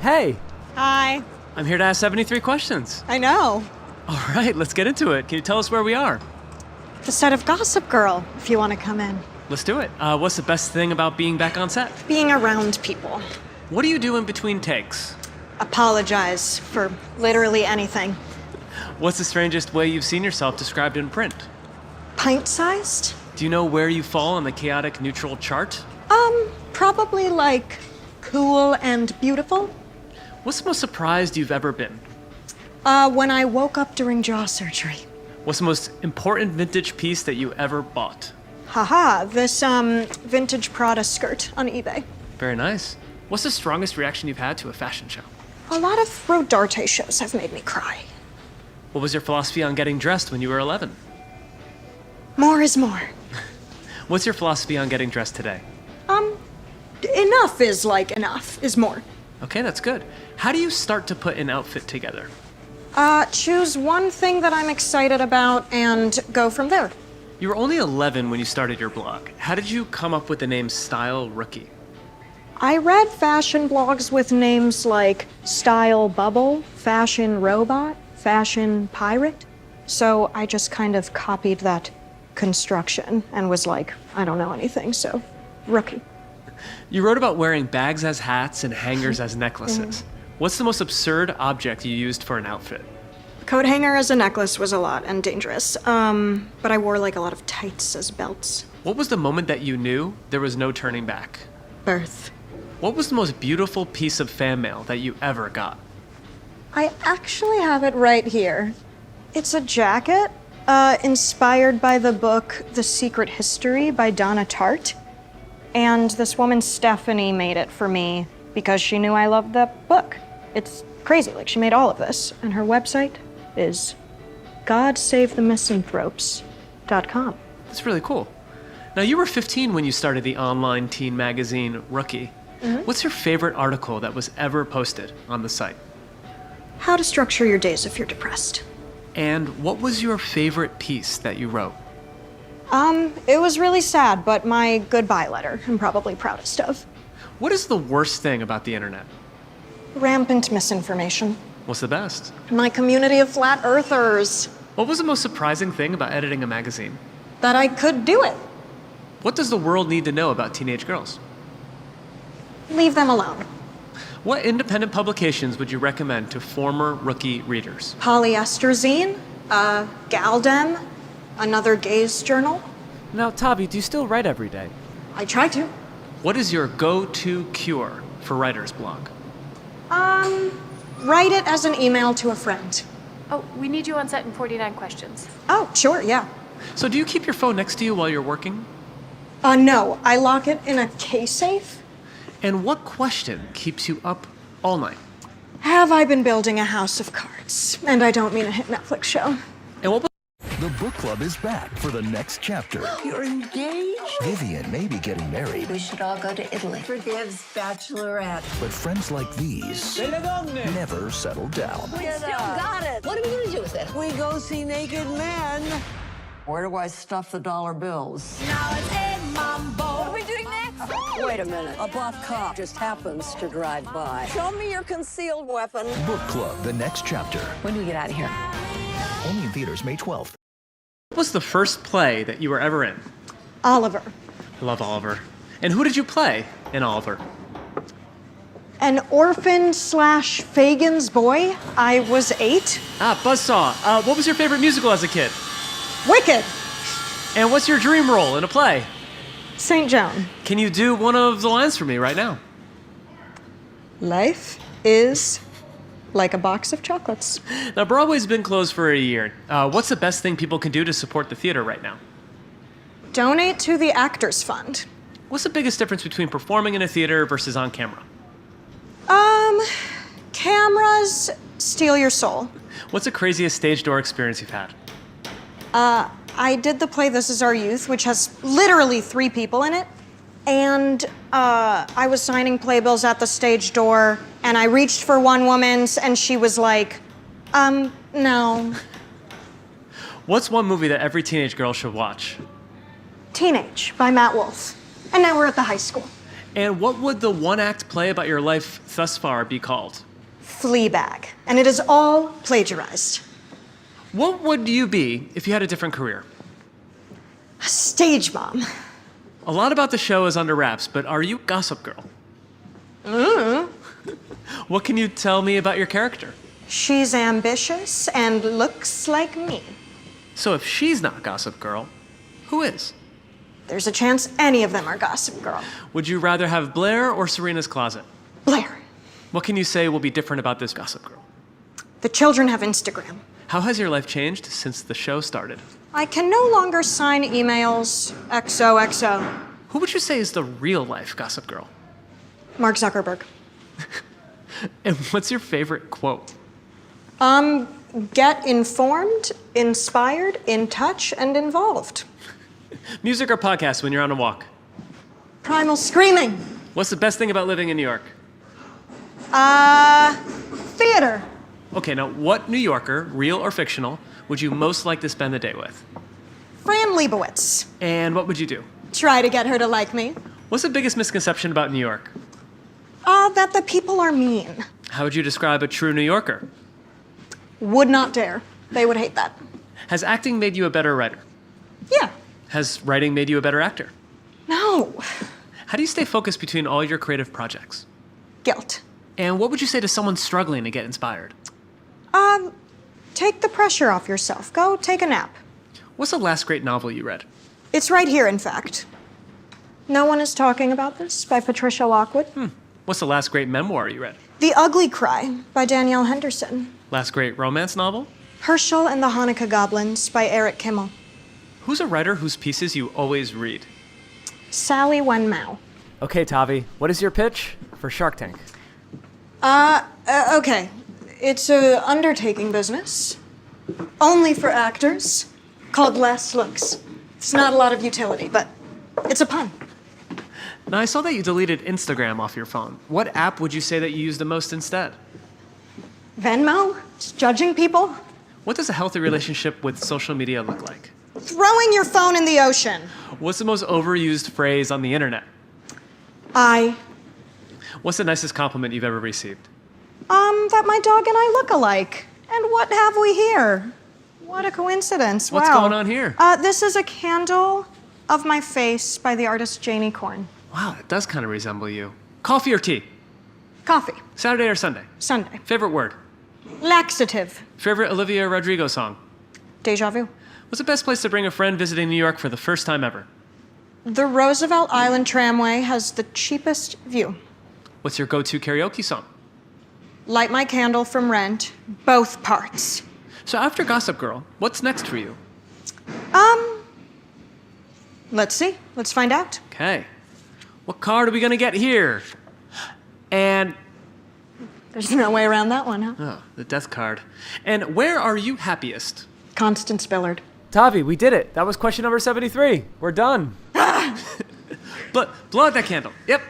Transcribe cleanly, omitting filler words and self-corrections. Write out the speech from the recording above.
Hey, Hi. I'm here to ask 73 questions. I know. All right, let's get into it. Can you tell us where we are? The set of Gossip Girl, if you want to come in. Let's do it. What's the best thing about being back on set? Being around people. What do you do in between takes? Apologize for literally anything. What's the strangest way you've seen yourself described in print? Pint-sized? Do you know where you fall on the chaotic neutral chart? Probably like cool and beautiful. What's the most surprised you've ever been? When I woke up during jaw surgery. What's the most important vintage piece that you ever bought? Haha, this, vintage Prada skirt on eBay. Very nice. What's the strongest reaction you've had to a fashion show? A lot of Rodarte shows have made me cry. What was your philosophy on getting dressed when you were 11? More is more. What's your philosophy on getting dressed today? Enough is like enough is more. Okay, that's good. How do you start to put an outfit together? Choose one thing that I'm excited about and go from there. You were only 11 when you started your blog. How did you come up with the name Style Rookie? I read fashion blogs with names like Style Bubble, Fashion Robot, Fashion Pirate. So I just kind of copied that construction and was like, I don't know anything, so rookie. You wrote about wearing bags as hats and hangers as necklaces. What's the most absurd object you used for an outfit? Coat hanger as a necklace was a lot and dangerous. But I wore like a lot of tights as belts. What was the moment that you knew there was no turning back? Birth. What was the most beautiful piece of fan mail that you ever got? I actually have it right here. It's a jacket, inspired by the book The Secret History by Donna Tartt. And this woman, Stephanie, made it for me because she knew I loved that book. It's crazy, like she made all of this. And her website is GodSaveTheMisanthropes.com. That's really cool. Now, you were 15 when you started the online teen magazine Rookie. What's your favorite article that was ever posted on the site? How to structure your days if you're depressed. And what was your favorite piece that you wrote? It was really sad, but my goodbye letter I'm probably proudest of. What is the worst thing about the internet? Rampant misinformation. What's the best? My community of flat earthers. What was the most surprising thing about editing a magazine? That I could do it. What does the world need to know about teenage girls? Leave them alone. What independent publications would you recommend to former Rookie readers? Polyester Zine, Galdem, another gays journal. Now, Tavi, do you still write every day? I try to. What is your go-to cure for writer's block? Write it as an email to a friend. Oh, we need you on set in 49 questions. Oh, sure, yeah. So do you keep your phone next to you while you're working? No, I lock it in a K-safe. And what question keeps you up all night? Have I been building a house of cards? And I don't mean a hit Netflix show. And what The book club is back for the next chapter. You're engaged? Vivian may be getting married, We should all go to Italy for Dev's bachelorette. but friends like these never settle down. We still got it. What are we gonna do with it? We go see naked men. Where do I stuff the dollar bills? Now it's Mambo. What are we doing next? Wait a minute. A buff cop just happens to drive by. Show me your concealed weapon. Book club, the next chapter. When do we get out of here? Only in theaters May 12th. was the first play that you were ever in? Oliver. I love Oliver. And who did you play in Oliver? An orphan slash Fagin's boy. I was 8. Buzzsaw. What was your favorite musical as a kid? Wicked. And what's your dream role in a play? St. Joan. Can you do one of the lines for me right now? Life is like a box of chocolates. Now, Broadway's been closed for a year. What's the best thing people can do to support the theater right now? Donate to the Actors Fund. What's the biggest difference between performing in a theater versus on camera? Cameras steal your soul. What's the craziest stage door experience you've had? I did the play This Is Our Youth, which has literally 3 people in it. And I was signing playbills at the stage door, and I reached for one woman's, and she was like, no. What's one movie that every teenage girl should watch? Teenage by Matt Wolf. And now we're at the high school. And what would the one-act play about your life thus far be called? Fleabag. And it is all plagiarized. What would you be if you had a different career? A stage mom. A lot about the show is under wraps, but are you Gossip Girl? What can you tell me about your character? She's ambitious and looks like me. So if she's not Gossip Girl, who is? There's a chance any of them are Gossip Girl. Would you rather have Blair or Serena's closet? Blair. What can you say will be different about this Gossip Girl? The children have Instagram. How has your life changed since the show started? I can no longer sign emails XOXO. Who would you say is the real life Gossip Girl? Mark Zuckerberg. And what's your favorite quote? Get informed, inspired, in touch, and involved. Music or podcast when you're on a walk? Primal screaming. What's the best thing about living in New York? Theater. Okay, now what New Yorker, real or fictional, would you most like to spend the day with? Fran Lebowitz. And what would you do? Try to get her to like me. What's the biggest misconception about New York? That the people are mean. How would you describe a true New Yorker? Would not dare. They would hate that. Has acting made you a better writer? Yeah. Has writing made you a better actor? No. How do you stay focused between all your creative projects? Guilt. And what would you say to someone struggling to get inspired? Take the pressure off yourself. Go take a nap. What's the last great novel you read? It's right here, in fact. No One Is Talking About This by Patricia Lockwood. What's the last great memoir you read? The Ugly Cry by Danielle Henderson. Last great romance novel? Herschel and the Hanukkah Goblins by Eric Kimmel. Who's a writer whose pieces you always read? Sally Wenmao. Okay, Tavi, what is your pitch for Shark Tank? Okay. It's a undertaking business. Only for actors. Called Last Looks. It's not a lot of utility, but it's a pun. Now, I saw that you deleted Instagram off your phone. What app would you say that you use the most instead? Venmo? Just judging people? What does a healthy relationship with social media look like? Throwing your phone in the ocean. What's the most overused phrase on the internet? What's the nicest compliment you've ever received? That my dog and I look alike. And what have we here? What a coincidence. What's Wow. going on here? This is a candle of my face by the artist Janie Korn. Wow, it does kind of resemble you. Coffee or tea? Coffee. Saturday or Sunday? Sunday. Favorite word? Laxative. Favorite Olivia Rodrigo song? Deja vu. What's the best place to bring a friend visiting New York for the first time ever? The Roosevelt Island Tramway has the cheapest view. What's your go-to karaoke song? Light My Candle from Rent, both parts. So after Gossip Girl, what's next for you? Let's see. Let's find out. Okay. What card are we gonna get here? And, There's no way around that one, huh? oh, the death card. And where are you happiest? Constance Billard. Tavi, we did it. That was question number 73. We're done. But blow out that candle. Yep.